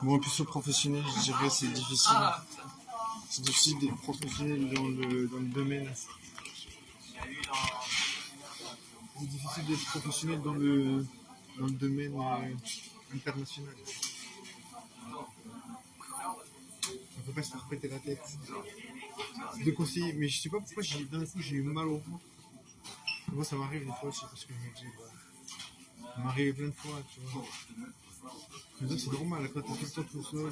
Bon, puis sur professionnel, je dirais c'est difficile. C'est difficile d'être professionnel dans le domaine. C'est difficile d'être professionnel dans le domaine international. On peut pas se faire péter la tête. C'est de conseiller, mais je sais pas pourquoi d'un coup j'ai eu mal au ventre. Moi ça m'arrive des fois, je sais pas ce que je me dis. Ça m'arrive plein de fois, tu vois. Je veux dire, c'est normal, quand t'es tout le temps tout seul,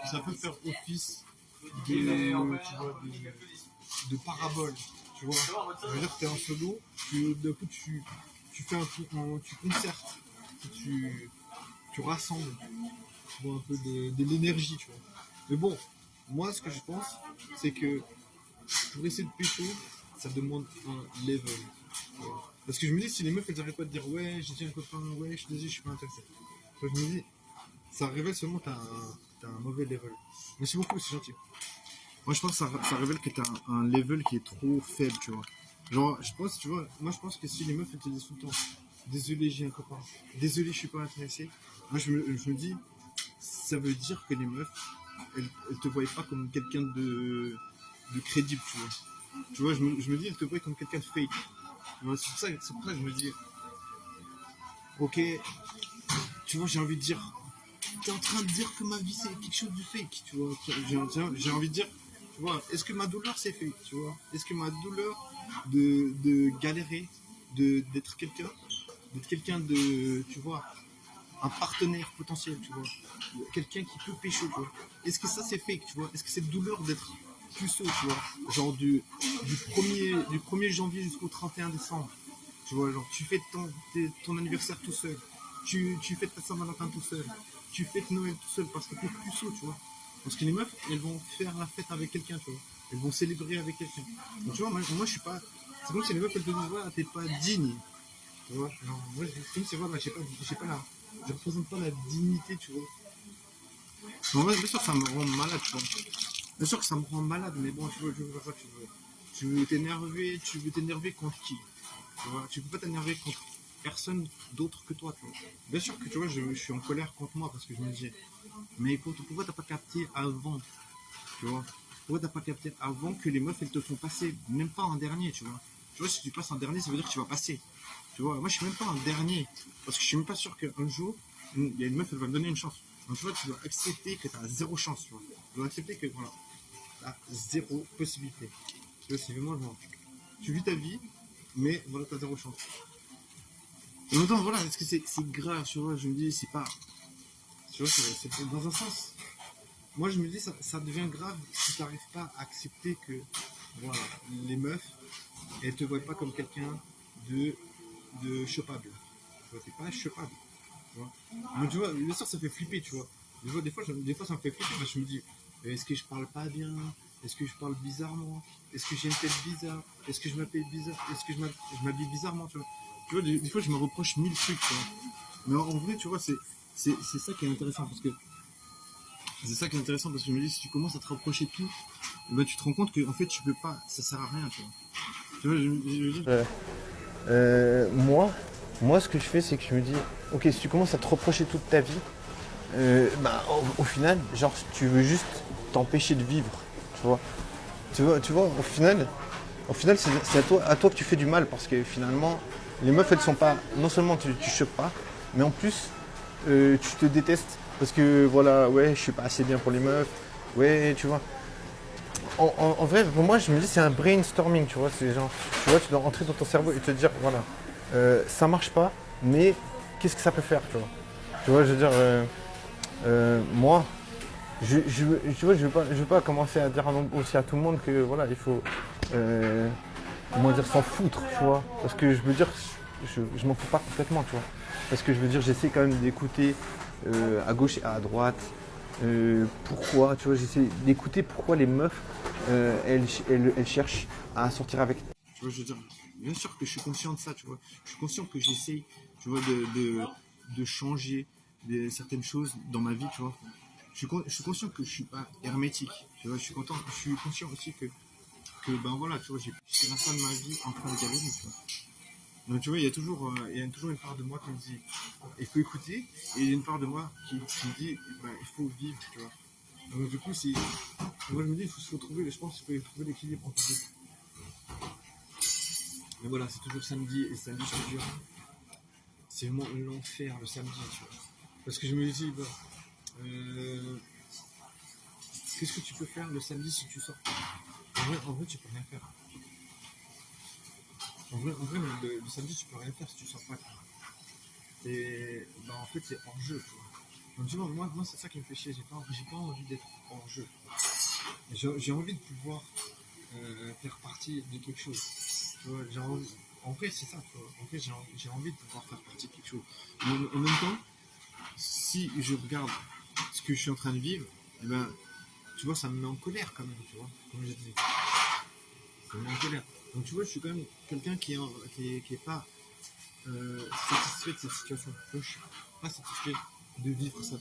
ça peut faire office de parabole. Tu vois, je veux dire, t'es en solo, d'un coup tu fais un truc, tu concertes, tu, tu rassembles, tu vois, un peu de l'énergie, tu vois. Mais bon, moi ce que je pense, c'est que pour essayer de pécho, ça demande un level. Tu vois. Parce que je me dis, si les meufs elles arrêtent pas de dire ouais, j'ai dit un copain, ouais, je suis désolé, je suis pas intéressé. Donc, je me dis, ça révèle seulement que t'as un mauvais level. Merci beaucoup, c'est gentil. Moi, je pense que ça révèle que t'as un level qui est trop faible, tu vois. Genre, je pense, tu vois, moi, je pense que si les meufs, elles te disent tout le temps, désolé, j'ai un copain, désolé, je suis pas intéressé, moi, je me dis, ça veut dire que les meufs, elles te voient pas comme quelqu'un de crédible, tu vois. Tu vois, je me dis, elles te voient comme quelqu'un de fake. C'est pour ça que je me dis, ok, tu vois, j'ai envie de dire, t'es en train de dire que ma vie c'est quelque chose de fake, tu vois. J'ai envie de dire, tu vois, est-ce que ma douleur c'est fake, tu vois. Est-ce que ma douleur de galérer, d'être quelqu'un de, tu vois, un partenaire potentiel, tu vois, quelqu'un qui peut pécho, tu vois. Est-ce que ça c'est fake, tu vois. Est-ce que cette douleur d'être puceau, tu vois, genre du 1er janvier jusqu'au 31 décembre, tu vois, genre tu fais ton anniversaire tout seul, tu fêtes ta Saint-Valentin tout seul, tu fêtes Noël tout seul parce que t'es puceau, tu vois. Parce que les meufs, elles vont faire la fête avec quelqu'un, tu vois. Elles vont célébrer avec quelqu'un. Donc, tu vois, moi je suis pas. C'est comme si les meufs, elles te disent, voilà, t'es pas digne. Tu vois, genre, moi, comme c'est voilà, j'ai pas la. Je représente pas la dignité, tu vois. Bon, bien sûr, ça me rend malade, tu vois. Bien sûr que ça me rend malade, mais bon, tu veux faire quoi, tu veux t'énerver contre qui? Tu vois, tu peux pas t'énerver contre personne d'autre que toi, tu vois. Bien sûr que tu vois, je suis en colère contre moi parce que je me dis, mais écoute, pourquoi t'as pas capté avant, tu vois? Pourquoi t'as pas capté avant que les meufs elles te font passer, même pas en dernier, tu vois? Tu vois, si tu passes en dernier, ça veut dire que tu vas passer. Tu vois, moi je suis même pas en dernier parce que je suis même pas sûr qu'un jour, il y a une meuf, elle va me donner une chance. Donc tu vois, tu dois accepter que tu as zéro chance, tu vois. Tu dois accepter que voilà, tu as zéro possibilité. Tu vois, c'est vraiment genre, tu vis ta vie, mais voilà, tu as zéro chance. En même temps, voilà, est-ce que c'est grave, tu vois, je me dis, c'est pas. Tu vois, c'est dans un sens. Moi, je me dis, ça devient grave si tu n'arrives pas à accepter que, voilà, les meufs, elles te voient pas comme quelqu'un de, de chopable. Tu vois, t'es pas chopable. Tu vois. Mais tu vois, bien sûr, ça fait flipper, tu vois. Des fois, ça me fait flipper parce que je me dis, est-ce que je parle pas bien? Est-ce que je parle bizarrement? Est-ce que j'ai une tête bizarre? Est-ce que je m'appelle bizarre? Est-ce que je m'habille bizarrement, tu vois? Tu vois, des fois, je me reproche mille trucs, tu vois. Mais en vrai, tu vois, c'est ça qui est intéressant parce que je me dis, si tu commences à te reprocher tout, bah, tu te rends compte que en fait, tu peux pas, ça sert à rien, tu vois. Tu vois, je veux dire, Moi, ce que je fais, c'est que je me dis, ok, si tu commences à te reprocher toute ta vie, bah, au final, genre, tu veux juste t'empêcher de vivre, tu vois. Tu vois, au final, c'est à toi que tu fais du mal parce que finalement, les meufs, elles sont pas, non seulement tu chopes pas, mais en plus, tu te détestes parce que voilà, ouais, je suis pas assez bien pour les meufs, ouais, tu vois. En vrai, pour moi, je me dis, c'est un brainstorming, tu vois. C'est genre, tu vois, tu dois rentrer dans ton cerveau et te dire, voilà, ça marche pas, mais qu'est-ce que ça peut faire, tu vois. Tu vois, je veux dire, moi, tu vois, je veux pas commencer à dire aussi à tout le monde que, voilà, il faut, comment dire, s'en foutre, tu vois. Parce que je veux dire, je m'en fous pas complètement, tu vois. Parce que je veux dire, j'essaie quand même d'écouter à gauche et à droite. Pourquoi, tu vois, j'essaie d'écouter pourquoi les meufs, elles cherchent à sortir avec. tu vois, je veux dire, bien sûr que je suis conscient de ça, tu vois. Je suis conscient que j'essaye, tu vois, de changer certaines choses dans ma vie, tu vois. Je suis conscient que je suis pas hermétique, tu vois. Je suis conscient aussi que ben voilà, tu vois, j'ai la fin de ma vie en train de galérer, tu vois. Donc tu vois, il y a toujours une part de moi qui me dit, il faut écouter, et il y a une part de moi qui me dit, ben, il faut vivre, tu vois. Donc du coup, moi je me dis, faut trouver, je pense qu'il faut trouver l'équilibre entre deux. Mais voilà, c'est toujours samedi, et samedi, je te jure, c'est vraiment l'enfer le samedi, tu vois. Parce que je me dis, bah, euh, qu'est-ce que tu peux faire le samedi si tu sors pas? En vrai, tu peux rien faire. En vrai le samedi, tu peux rien faire si tu sors pas. Et bah, en fait, c'est hors jeu. Tu vois. Donc, tu vois, moi c'est ça qui me fait chier. J'ai pas envie d'être hors jeu. J'ai envie de pouvoir faire partie de quelque chose. Tu vois, en vrai, c'est ça. Tu vois. En fait, j'ai envie de pouvoir faire partie de quelque chose. Mais en même temps, si je regarde ce que je suis en train de vivre, eh ben, tu vois, ça me met en colère quand même. Tu vois, comme je disais. Ça me met en colère. Donc, tu vois, je suis quand même quelqu'un qui est pas satisfait de cette situation. Donc, je suis pas satisfait de vivre ça.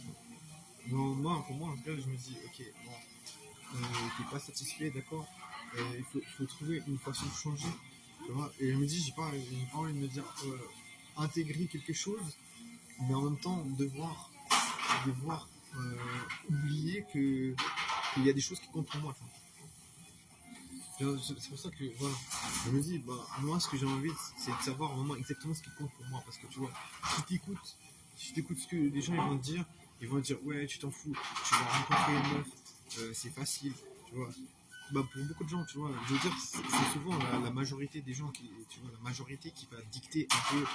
Non, pour moi, en tout cas, je me dis, ok, bon, t'es pas satisfait, d'accord, il faut trouver une façon de changer, tu vois. Et je me dis, j'ai pas envie de me dire intégrer quelque chose, mais en même temps devoir oublier qu'il y a des choses qui comptent pour moi, tu vois. C'est pour ça que voilà, je me dis, bah, moi ce que j'ai envie, c'est de savoir vraiment exactement ce qui compte pour moi. Parce que tu vois, si tu écoutes ce que les gens ils vont te dire, ouais, tu t'en fous, tu vas rencontrer une meuf, c'est facile, tu vois. Bah, pour beaucoup de gens, tu vois, je veux dire, c'est souvent la majorité des gens tu vois, la majorité qui va dicter un peu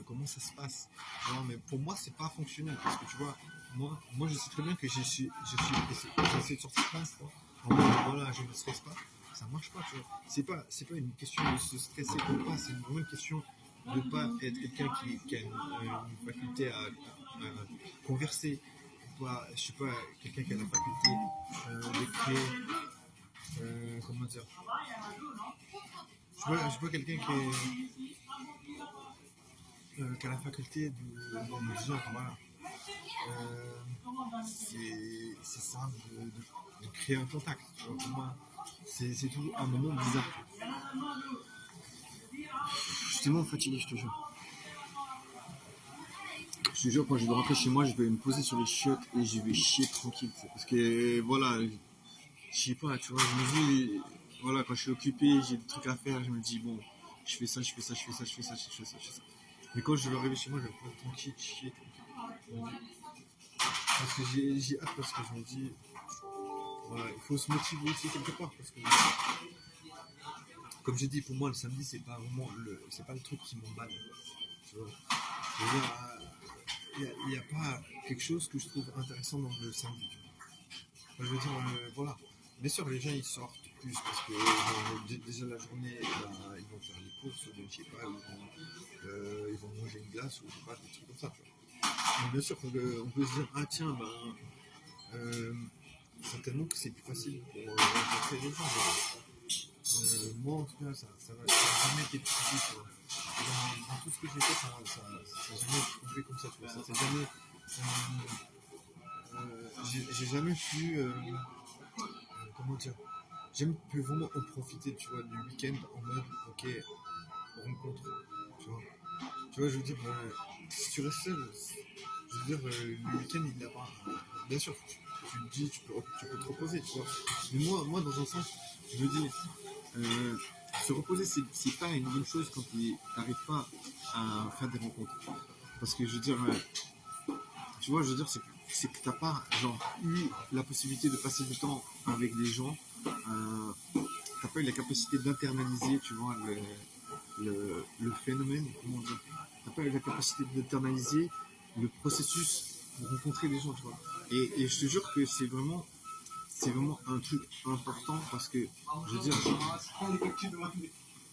comment ça se passe. Tu vois, mais pour moi, c'est pas fonctionnel parce que tu vois, moi je sais très bien que j'ai essayé de sortir plein de fois. En mode, voilà, je ne stresse pas. Ça marche pas, tu vois. C'est pas une question de se stresser ou pas, c'est vraiment une question de pas être quelqu'un qui a une faculté à converser, ou pas, je sais pas, quelqu'un qui a la faculté de créer, comment dire, je sais pas quelqu'un qui a la faculté de dire, voilà, c'est simple de créer un contact. Tu vois, pour moi, c'est tout un moment bizarre. Je suis tellement fatigué, je te jure. Je te jure, quand je vais rentrer chez moi, je vais me poser sur les chiottes et je vais chier tranquille. Parce que, voilà, je sais pas, tu vois, je me dis, voilà, quand je suis occupé, j'ai des trucs à faire, je me dis, bon, je fais ça, je fais ça, je fais ça, je fais ça, je fais ça, je fais ça. Mais quand je vais arriver chez moi, je vais me poser tranquille, chier tranquille. Parce que j'ai hâte, parce que je me dis, voilà, il faut se motiver aussi quelque part. Parce que, comme j'ai dit, pour moi, le samedi, c'est pas vraiment c'est pas le truc qui m'emballe. Tu vois. Je veux dire, il n'y a pas quelque chose que je trouve intéressant dans le samedi. Tu vois. Je veux dire, voilà. Bien sûr, les gens ils sortent plus parce que déjà la journée, bah, ils vont faire les courses, je sais pas, ils vont manger une glace ou je sais pas, des trucs comme ça. Tu vois. Mais bien sûr, on peut se dire, ah tiens, ben, euh, certainement que c'est plus facile pour rencontrer les gens. Moi, en tout cas, ça va jamais été difficile. Tu vois. Dans tout ce que j'ai fait, ça n'a jamais été comme ça. Tu vois. Ça s'est jamais. J'ai jamais pu. Comment dire? J'ai jamais pu vraiment en profiter, tu vois, du week-end en mode, ok, rencontre. Tu vois, je veux dire, si tu restes seul, je veux dire, le week-end, il n'a pas. Bien sûr, tu te dis, tu peux te reposer, tu vois. Mais moi, dans un sens, je me dis, euh, se reposer, c'est pas une bonne chose quand tu n'arrives pas à faire des rencontres. Parce que je veux dire, tu vois, je veux dire, c'est que t'as pas genre eu la possibilité de passer du temps avec des gens. T'as pas eu la capacité d'internaliser, tu vois, le phénomène, comment dire. T'as pas eu la capacité d'internaliser le processus de rencontrer des gens, tu vois. Et je te jure que c'est vraiment un truc important parce que, je veux dire,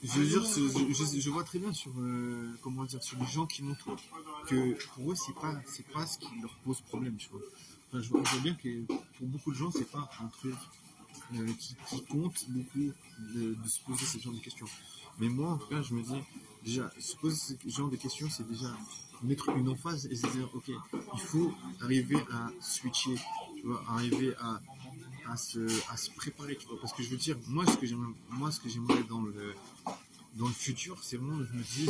je vois très bien sur, comment dire, sur les gens qui m'entourent que pour eux, c'est pas ce qui leur pose problème, tu vois. Enfin, je vois bien que pour beaucoup de gens, c'est pas un truc qui compte beaucoup de se poser ce genre de questions. Mais moi, en tout cas, je me dis, déjà, se poser ce genre de questions, c'est déjà mettre une emphase et se dire, ok, il faut arriver à switcher, tu vois, arriver à se préparer, tu vois. Parce que je veux dire, moi, ce que j'aimerais dans le futur, c'est vraiment, je me dis,